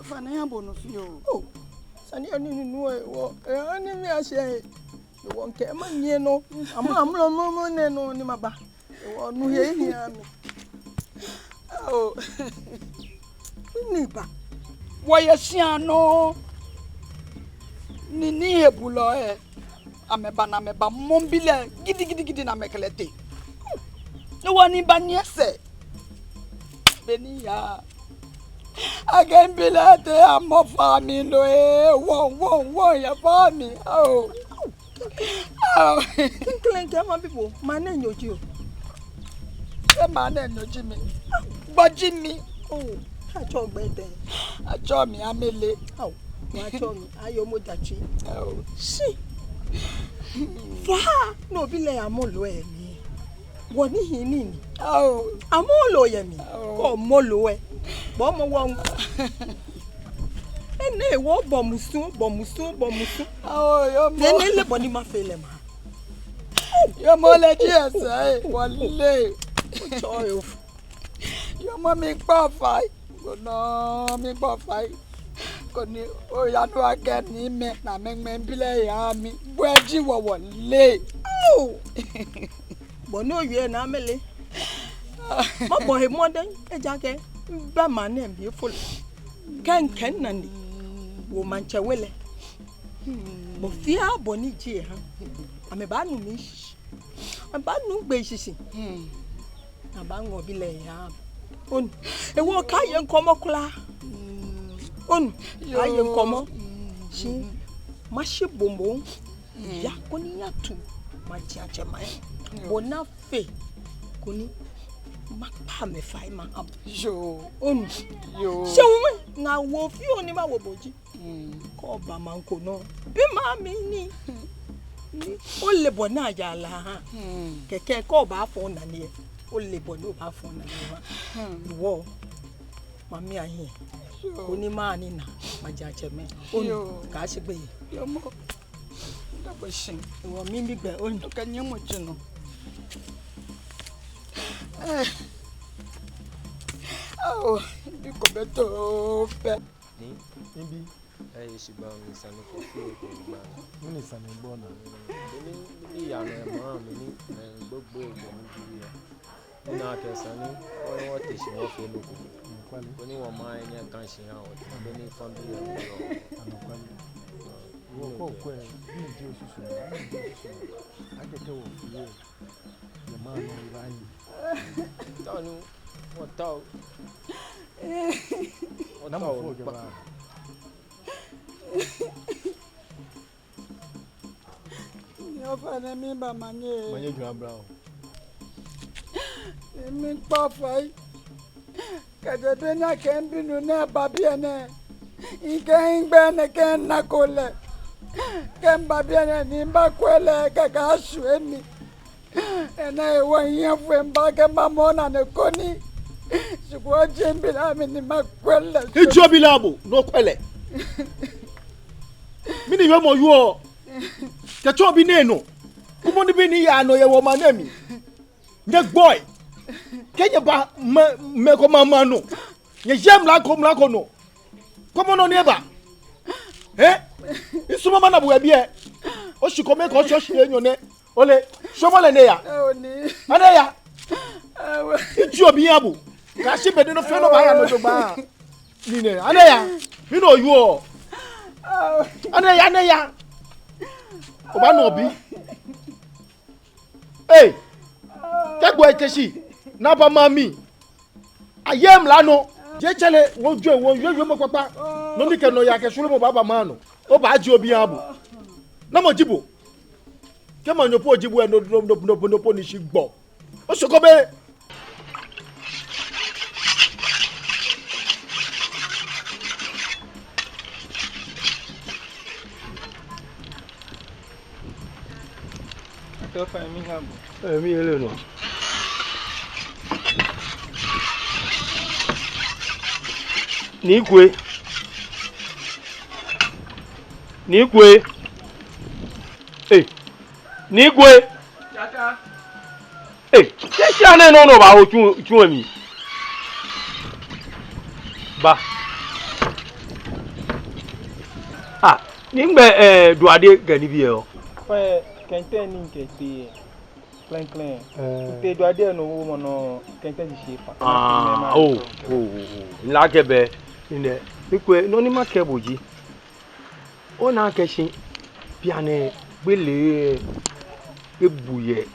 F: fàníyàn bò ní fi o sani oni nínú ẹ̀wọ̀ ẹ̀hán ní mi àṣẹ ìwọ̀ nkẹ́ má ní ẹnu àmọ́ àmúlò mọ́mọ́ nínú ní ma bá ìwọ̀ ọ̀nù yẹ ìhìn àmì ní ìbá wọ́yẹ sí àná ní èbùlọ̀ ẹ̀ àmẹ́bà nà àmẹ́bà mọ́nbílẹ̀ gidigidi nà mẹ́kẹlẹ́ tè ní wọ́n ní bá ní ẹsẹ̀ bẹ́ẹ̀ ní ìyá. Again, Bilate, I'm a family. Whoa, your family. Oh. Kinkling, come on, people. My name is you. My name is Jimmy. But Jimmy. Oh, I told me then. I told me, I'm a late. Oh, I told me, I am Modachi. Oh, see. No, Billy, I'm all away. What is he mean? Oh, I'm all lawyer me. Oh, Molo. Bomo wong ene wo bomusu yo mo nene le boni ma fele ma yo mo le ji ese wole choyo yo mo mi pa fai ko ni o ya no age ni me na me bile ya mi bweji wo wole bono ye na mele mo bo he mo den e jake ba manem bi full kan nani wo mancha wele bo fia boni ji ha ame ba nu mi ba nu gbe sisi na ba ngo bi le ya on e wo ka ye nkomo kula on ka ye nkomo shi ma shi bombo ya koni ya tu ma chi ache mai bona fe koni makpa me fai ma ab yo on yo se wo na wo fi oni ma wo boji ko ba man ko no bi ma mi ni o le bo na ja la ha keke ko ba fo na ni o le bo no ba fo na ni wo ma mi ahin oni ma ni na ma ja che me on ka se gbe yo mo da bo shin wo mi bi gbe on to kan yemo chino oh, you come to pet.
M: Maybe I should buy me some coffee. When it's an embona, the young man, and book boy, and not a sonny, or what is your fellow? When you are mine, you're dancing out, and then you found the I can tell you, your man, don't know what dog. What dog?
F: Your father, me by my name.
M: My name Brown.
F: Me papa. Kadabena can be no babiana. He can't burn again, Nacola. Can babiana in Baquella, Gagashu, and me. ena wanya fwembake mamona ne koni sikuwa jembila mini makwela
B: ijo bilabo no kwele mini yomo yo te cho bi neno kumo ni bi ni ya no ye wo manami ne boy kenya ba me ko mama no ye jem la ko no komo no neba isuma mana bu abi e o shi ko me ko cho shi enyo ne ole shomo le ne ya ane ya ijo bi abu ka shi be no fe no ba ya no do ba ni ne ane ya mi no yo ane ya o ba no bi kegbo ekeshi na ba mami ayem lano je chele won yo mo papa no ni ke no ya ke sulu mo baba ma no o ba ji obi abu na mo jibo ke mo nyopo jibo e no po ni shi gbo o soko be
N: to fa mi habo
B: mi ele no Nikwe Nikwe
N: Chaka
B: Kesi ane no ba ho chu mi ba nimbe duade gani bi e o
N: fa kente ni nkete clean te duade no wo mo no kente di shepa
B: la kebe ine Nikwe no ni ma keboji o na keshi piane gbele ebuye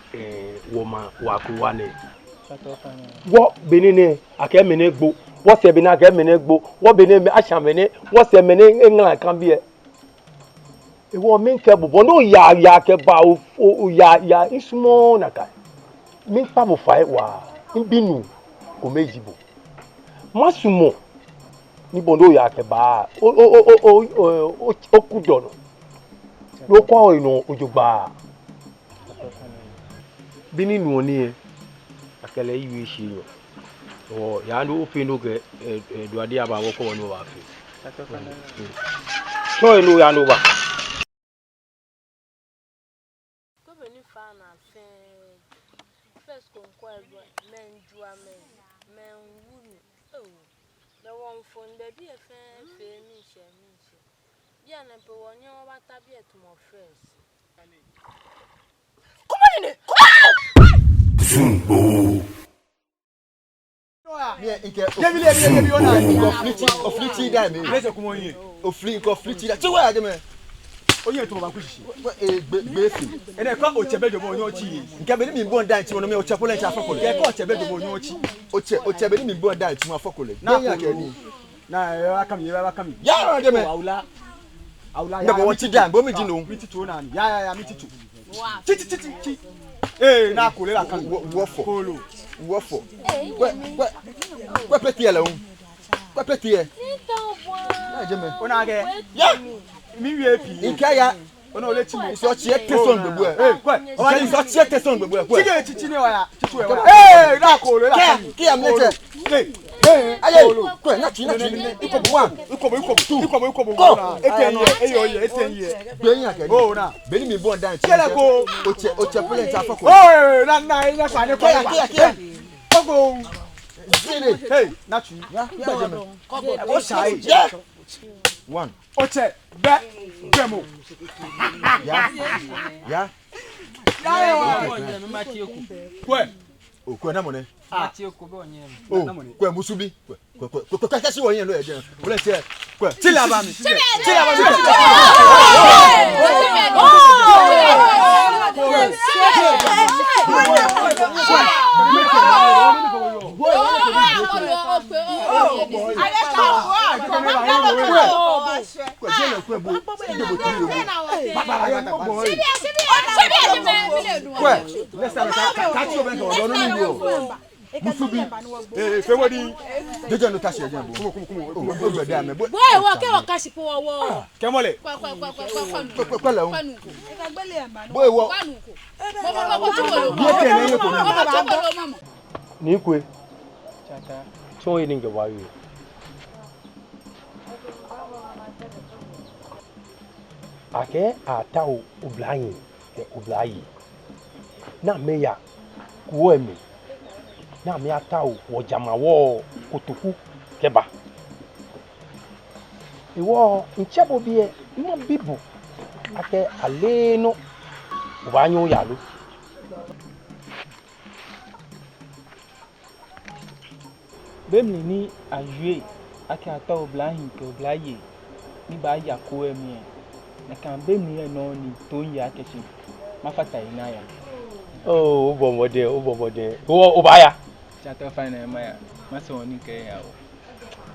B: woma wakuwa ne wo benene akemene gbo wo se benene akemene gbo wo benene ashamene wo se mene engla kan bi e wo min ke bobo no ya ke ba o ya isumo naka min pa mo fa wa nbinu ko mejibo masumo ni bondo ya ke ba o kudono lo kwa ino ojugba bini nu oni e akele iwe shi yo o ya ndo ofe no ke duade aba wo ko no wa fe so eno ya no ba
H: ko be ni fa na fe first kon ko men jua men wunu the one phone baby e fe mi she ya na pe wonye o ba tabi et mo first
B: Zumbo. Ofliti da me. Let's come on here. Ofliti da. Tiwa ade me. Oye to ba ku shishi. Gbe fi. Ene ka o chebe jobo onye ochi. Nke be ni mi bon dan ti wono me o chepole ncha afokole. Ke ka o chebe jobo onye ochi. O chebe ni mi bon dan ti mo afokole. Na ya ke ni. Na ya aka mi. Ya ade me. Aula ya. Be won ti dan bo mi di no. Mi ti to na ni. Ya mi ti to. Ti. Na kole la kan wo fo. Kolo. Wo fo. Kwa peti ele un. Kwa peti e. Na je me. Ona ge. Ya. Mi wi epi. Nkaya. Ona ole ti mi. So tie teson gbegbu e. Kwa. Ona ni so tie teson gbegbu e. Kwa. Tige chichi ni oya. Chichu e wa. Na kole la kan. Ki am lete. Aye. Kwa na chi. Ikobo 1. Ikobo 2. Ikobo 1. Etenye. Gbenya ke. Oh na. Beni mi bon dan. Kele ko. O che pole nta foko. Oh na fa ne ko. Kia. Kogo. Zile. Hey, na chi. Ya je me. O shai. 1. Oche be demo. Ya. Ya ma ti oku. Kwe. O kwe na mo ne. Ma ti oku be onye mi. Na mo ne. Kwe musubi. Kwe kasi wo yen lo e je. O le se kwe. Ti la ba mi. Ti la ba mi. fẹ́ wọ́n di jẹjẹ ní káṣí ẹ̀jẹ̀ bò kúmọ̀ ó gbẹ̀dẹ̀ àmì.
K: bóyá ìwọ kẹwàá káṣí pé wọ́wọ́.
B: kẹ́mọ́lẹ̀ pẹ́lẹ̀ o bóyá ìwọ bí ẹ̀kẹ́ ẹ̀ lẹ́yìn kò ní.
M: ní kwe tí wọ́n yé ní ìjọba yìí. Ake ata oblayi na meya kuo emi na me ata o wojamawo kotoku keba iwo nchebo bie mo bibu ake aleno ubanyo yalo
N: bemni ni ajue ake ata oblayi ke oblayi ni ba ya ko emi na kan bemni e no ni to ya kechi mafata ina ya
M: oh ubomode wo ubaya
N: chata fine ma ya maso oni ke ya o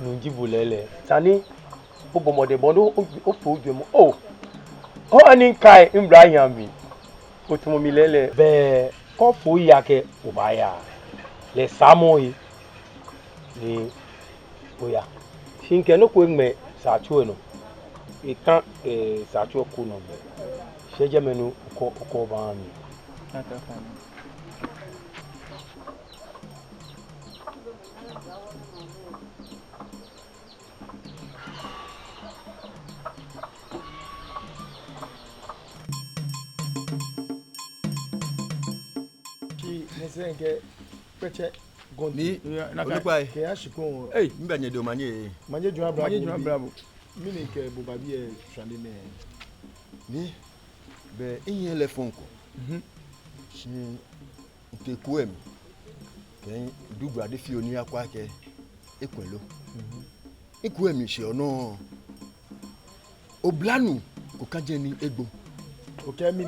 M: nunji bulele tani ubomode bondo o fo ojo mo oh o ani kai Ibrahim bi o tumo mi lele be ko fo ya ke ubaya le samoyi ni oya shinke no ko ngme sa chuo no ikan sa chuo ku no be seje menu ko ba mi
N: chata fine
B: Nsenke peche gondi
A: olupa
B: ke ashiko
A: mbanye do
B: manye juna bravo mini ke bobabi e swande ne
A: ni be iye le fonko shi nteku em ke dugba de fi oni akwa ke ekwelo iku em shi ono oblanu ko kaje ni egbo
B: o ke mi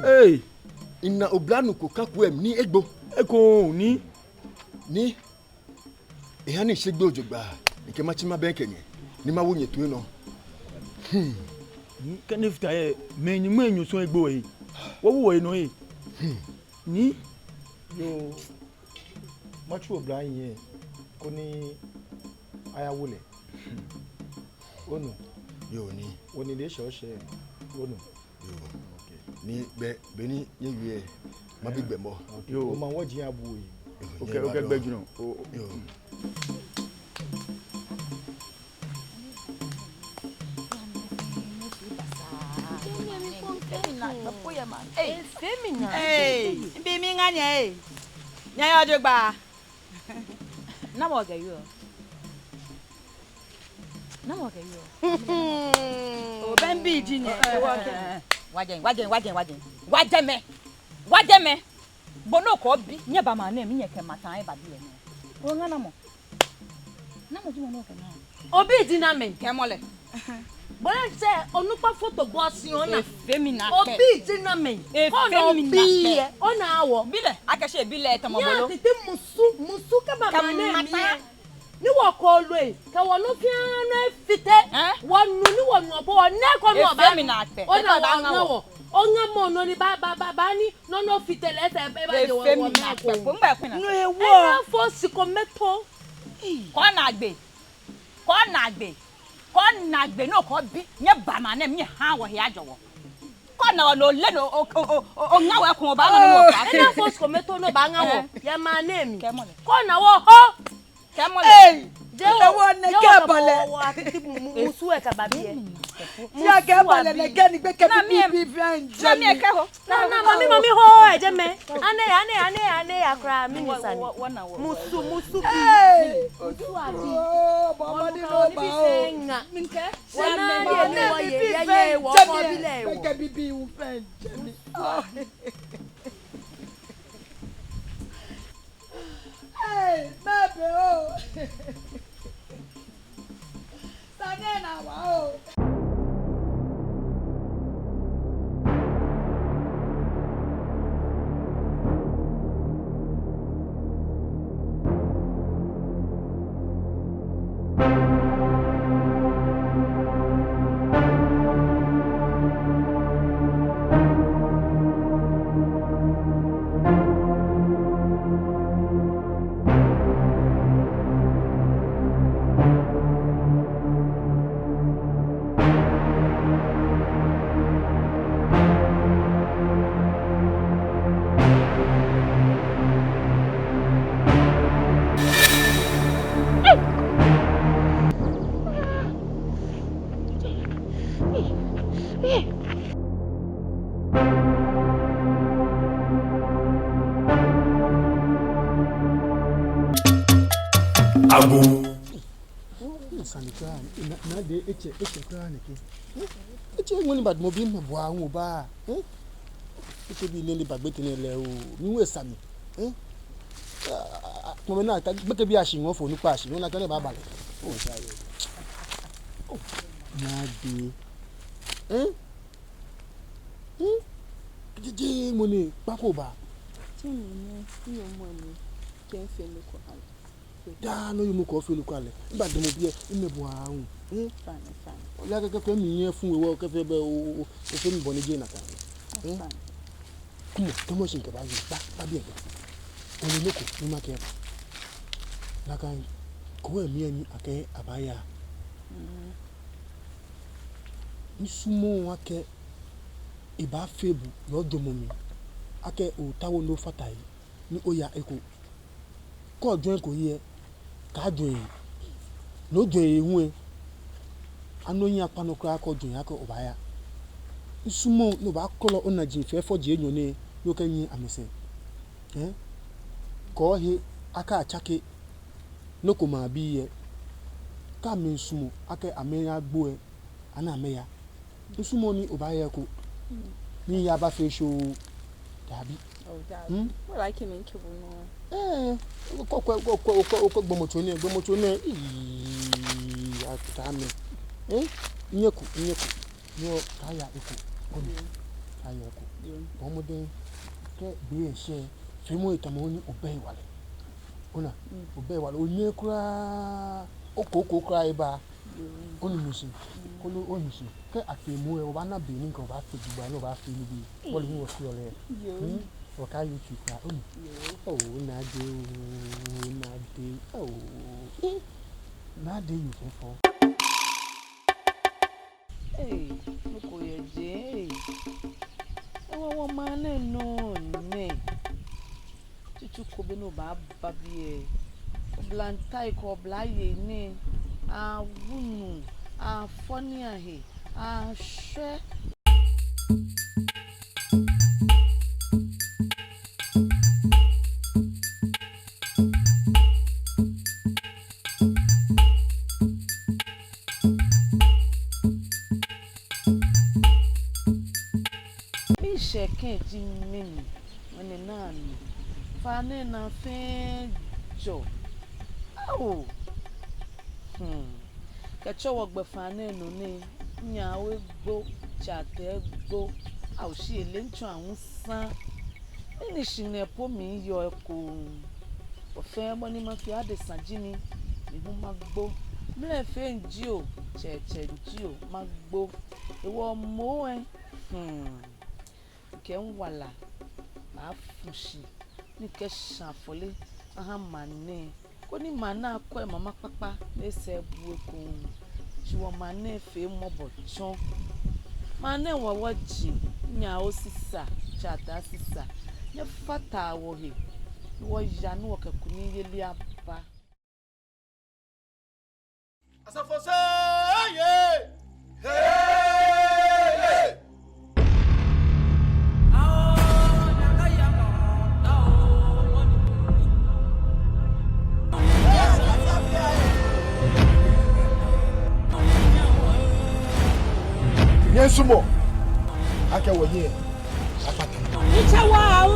A: ina oblanu ko kaku em ni egbo
B: eko ni
A: eha ni segbe ojogba nke machima benke ni ma wonye tu no
B: kene fita e menyu so egbo e wo wo e no e ni yo machu oblan ye ko ni ayawole onu
A: yo ni
B: oni le shoshe onu
A: yo ni be ni yewie ma bi gbemo
B: yo o ma wo jin abu yi
A: okay gbeju no yo
G: Bi mi nganye nya yo jogba na mo ge yo o ben bi ji ne wajen bono ko bi nye ba ma na mi nye ke matan e ba bi e no o ngana mo na mo ji mo no ke na
K: obi di na me
G: ke mole
K: bọ́lá ṣe onupa photo bọ́ọ̀sì ọ̀nà
G: femina
K: obi ìdínà mi ọ̀nà obi yẹ ọ̀nà àwọ̀
G: bílẹ̀ akẹ́ṣẹ́ ìbílẹ̀ tọmọbolo
K: ní àtìtì musu kábàámà náà mi yẹ níwọ̀ kọ́ ló yìí kẹwọ́ ló fi hàn ẹ́ fìtẹ́ wọ́n nu níwọ̀ nù ọ̀bọ̀ wọ́n nẹ́ẹ̀kọ́ nù ọ̀bá ọ̀nà wọ̀ ọ̀nà mọ̀ ọ̀nà ni bàbá ní nọ́nà fìtẹ́ lẹ́sẹ̀ ẹ̀ bá jẹ́ wọ́n náà kọ́ ẹ̀ fọ́ sìkò mẹ́tọ́
G: ko na gbe no ko bi nye ba ma na mi ha wo ya jowo ko na lo le no o nya we kun ba no mo ka
K: ena fos ko meto no ba nga wo ya ma na mi ko na wo ho
G: ke mo le
K: je wo ne ke bole atiti musu e ka ba bi e
F: ya ke bole ne ke ni gbe ke bi friend
G: na mi e ke ho
K: na mami ho e je me ane akra mi ni sani musu musu abi
F: baba ni lo ba o
K: minke wana ni wo ye wo ko bi le wo
F: ke bi u friend jemi baby oh sane na wa o
A: Ago.
C: Sanika na de eche kra ne ke. Eche ngoni bad mo bi me bo ahun ba. Eche bi le bagbe tene le o. Mi we sami. Mo me na ta gbeke bi asin won fo nu pa asin won na kan le ba bale. O sa yo. Na de. Jeje mo ni pako ba.
F: Ti ni yo mo ni ken fe ni ko ala.
C: Da no you ko fe lu kwale ngba de mo bi e mebu ahun
F: Fine.
C: ya ke fe mi yen fun ewo ke fe be o fe mi bo ni je na kan to mo sin ke ba yi ba bi e oni loko ni ma ke la kan ko e mi eni ake abaya isumo wa ke iba febu lo domo mi ake o tawo no fatai ni oya eko ko join ko ye ka join no join ehun anoyin apano kra ko join aka obaya isumo no ba kolo onaji fe foje enyo ne yo kan yin amese ko he aka achake no ko ma bi ye ka me sumo aka ameya gbo e ana ameya isumo ni obaya ko ni ya ba fe show dabi
F: What I can make you know.
C: Ko gbomoto ni atame nyeku yo kaya eku oni kaya eku omode ke bi ese fimo itamo ni obey wale ona obey wale onye kura okoko kura iba oni musi kolo onisi ke afemu e oba na bi ni nkan ba fe gbugba no ba fe ni bi bolu ni wo fi ole Oka you chief oh na de you for
E: Look where Jay. Oh, man, no, Chichu Kobino Baby, Blantai ko Blaye, ne, Wunu, Funny, share. Can't you mean when a nun fanning a fan joe? Oh, catch your work by fanning no name. Nya will go chat there go. How she lynch on son finishing a poor me your cool. For fair money, my father, Sajini, whom I go. Me fain Gio, Gio, Magbo. The war more. Ken wala afushi ni ke shafole aha mane ko ni mana ko e mama papa le se bu ekun ji wo mane fe mo bochon mane wo woji nya osisa chata sisa ne fata wo he wo ya no ka kuni yeli aba
A: asafose ye hey
B: Yesumo ake woye apata
D: icha wa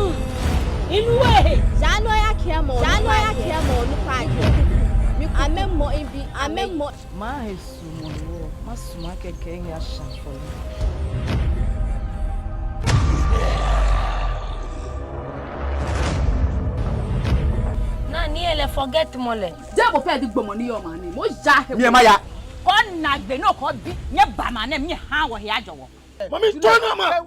D: inwe
H: jano ya kiamo no pa amemmo
E: ma hesumo wo masuma keke ya shafole
D: na ni ele forget mole
L: je mo pe di gbomo ni yo ma ni mo ja he
B: mi e maya
D: kon na gbe no ko bi nye ba ma na mi ha wo he ajowo
B: mami tona ma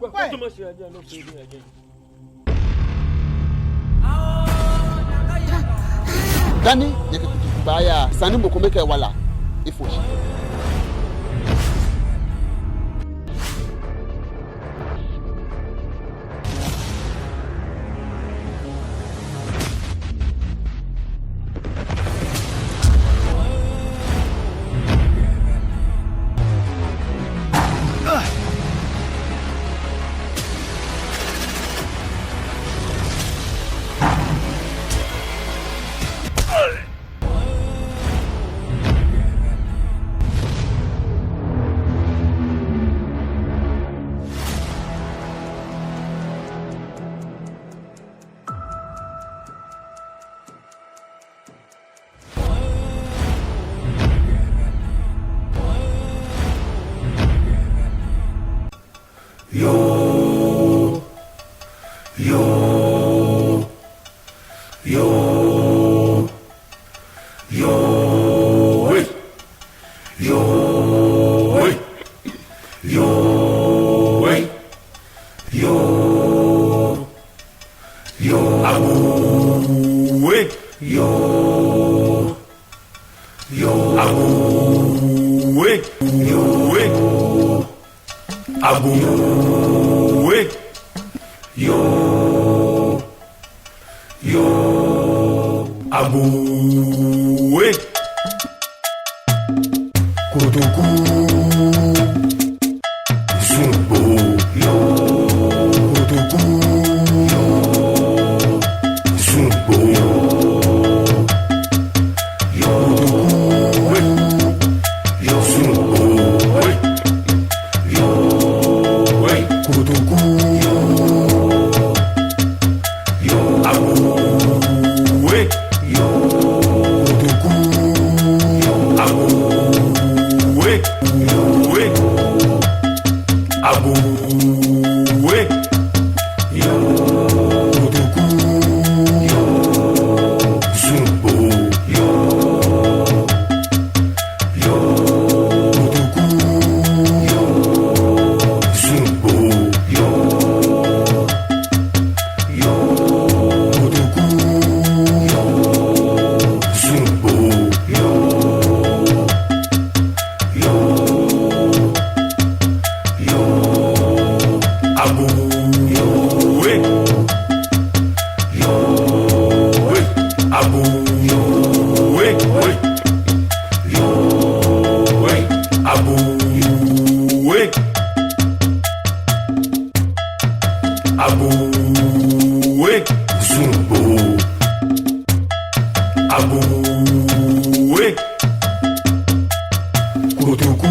C: Dani baya sani mo ko make wala ifoshi
O: Kutuku